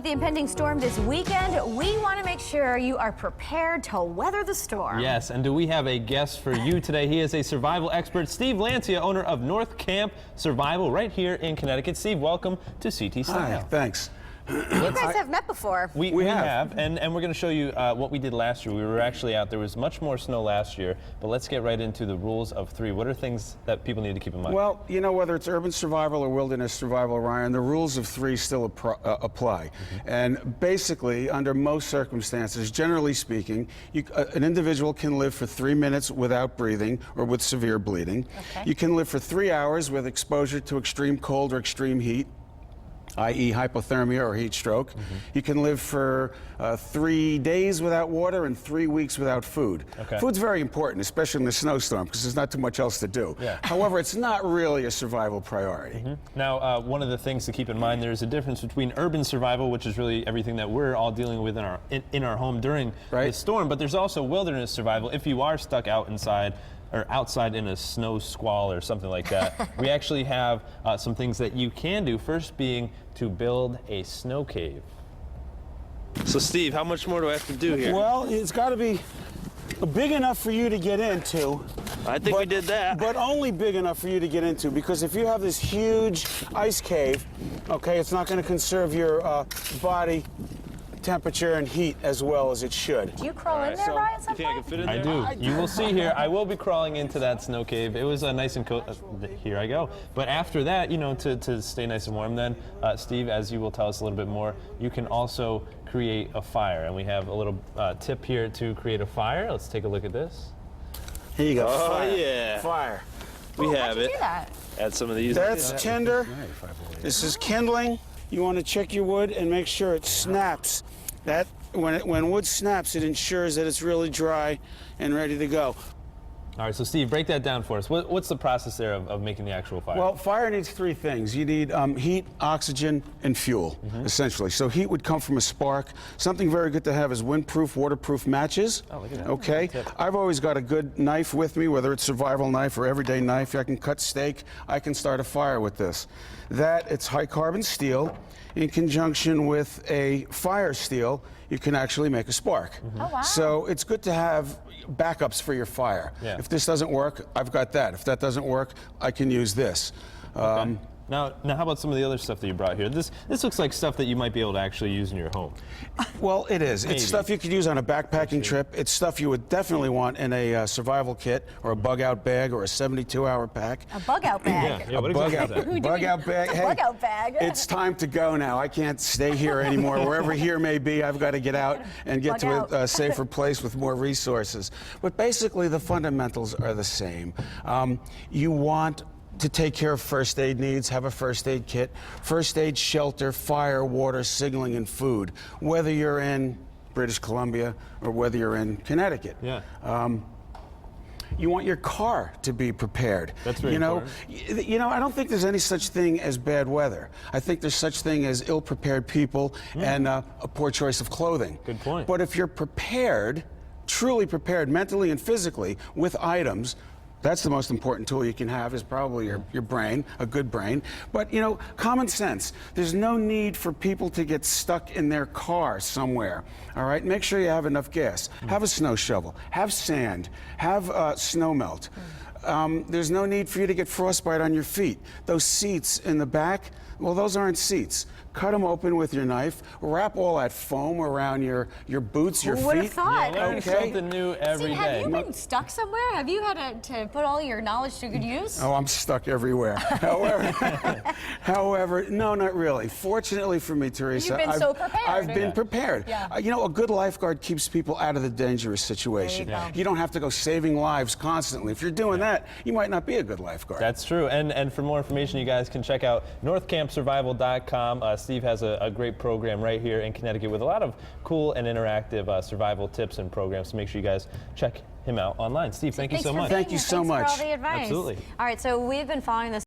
the impending storm this weekend, we want to make sure you are prepared to weather the storm. Yes, and do we have a guest for you today? He is a survival expert, Steve Lancia, owner of North Camp Survival right here in Connecticut. Steve, welcome to CT Style. Hi, thanks. You guys have met before. We have, and we're going to show you what we did last year. We were actually out. There was much more snow last year, but let's get right into the rules of three. What are things that people need to keep in mind? Well, you know, whether it's urban survival or wilderness survival, Ryan, the rules of three still apply. And basically, under most circumstances, generally speaking, an individual can live for 3 minutes without breathing or with severe bleeding. Okay. You can live for 3 hours with exposure to extreme cold or extreme heat, i.e. hypothermia or heat stroke. You can live for 3 days without water and 3 weeks without food. Okay. Food's very important, especially in the snowstorm, because there's not too much else to do. Yeah. However, it's not really a survival priority. Now, one of the things to keep in mind, there's a difference between urban survival, which is really everything that we're all dealing with in our home during the storm, but there's also wilderness survival. If you are stuck out inside, or outside in a snow squall or something like that, we actually have some things that you can do. First being to build a snow cave. So Steve, how much more do I have to do here? Well, it's got to be big enough for you to get into. I think we did that. But only big enough for you to get into, because if you have this huge ice cave, okay, it's not going to conserve your body temperature and heat as well as it should. Do you crawl in there, Ryan, You think I can fit in there? I do. You will see here, I will be crawling into that snow cave. It was nice and cold. Here I go. But after that, you know, to stay nice and warm, then, Steve, as you will tell us a little bit more, you can also create a fire. And we have a little tip here to create a fire. Let's take a look at this. Here you go. Oh, Fire. yeah. Fire. We have How'd you it. do that? Add some of these. That's tinder. This is kindling. You want to check your wood and make sure it snaps. That when wood snaps, it ensures that it's really dry and ready to go. All right, so Steve, break that down for us. What's the process there of making the actual fire? Well, fire needs 3 things. You need heat, oxygen, and fuel, essentially. So heat would come from a spark. Something very good to have is windproof, waterproof matches. Oh, look at that. Okay. I've always got a good knife with me, whether it's survival knife or everyday knife. I can cut steak. I can start a fire with this. It's high carbon steel. In conjunction with a fire steel, you can actually make a spark. Oh, wow. So it's good to have backups for your fire. Yeah. If this doesn't work, I've got that. If that doesn't work, I can use this. Okay. Now, how about some of the other stuff that you brought here? This looks like stuff that you might be able to actually use in your home. Well, it is. Maybe. It's stuff you could use on a backpacking trip. It's stuff you would definitely want in a survival kit or a bug-out bag or a 72-hour pack. A bug-out bag. Yeah, what A exactly is that? bug-out bag. A bug-out bag. It's time to go now. I can't stay here anymore. Wherever here may be, I've got to get out and get to a safer place with more resources. But basically, the fundamentals are the same. You want to take care of first aid needs, have a first aid kit, first aid shelter, fire, water, signaling, and food, whether you're in British Columbia or whether you're in Connecticut. Yeah. You want your car to be prepared. That's very important. You know, I don't think there's any such thing as bad weather. I think there's such thing as ill-prepared people and a poor choice of clothing. Good point. But if you're prepared, truly prepared mentally and physically with items, that's the most important tool you can have, is probably your brain, a good brain. But, you know, common sense. There's no need for people to get stuck in their car somewhere, all right? Make sure you have enough gas. Have a snow shovel. Have sand. Have snow melt. There's no need for you to get frostbite on your feet. Those seats in the back, well, those aren't seats. Cut them open with your knife. Wrap all that foam around your boots, your feet. Who would have thought? Yeah, learn something new every Steve, day. have you been stuck somewhere? Have you had to put all your knowledge to good use? Oh, I'm stuck everywhere. However, no, not really. Fortunately for me, Teresa, You've been so prepared. I've been prepared. Yeah. You know, a good lifeguard keeps people out of the dangerous situation. There you go. You don't have to go saving lives constantly. If you're doing that, you might not be a good lifeguard. That's true. And for more information, you guys can check out northcampsurvival.com. Steve has a great program right here in Connecticut with a lot of cool and interactive survival tips and programs. So make sure you guys check him out online. Steve, thank you so much. Thank you so much. Thanks for all the advice. Absolutely. All right, so we've been following this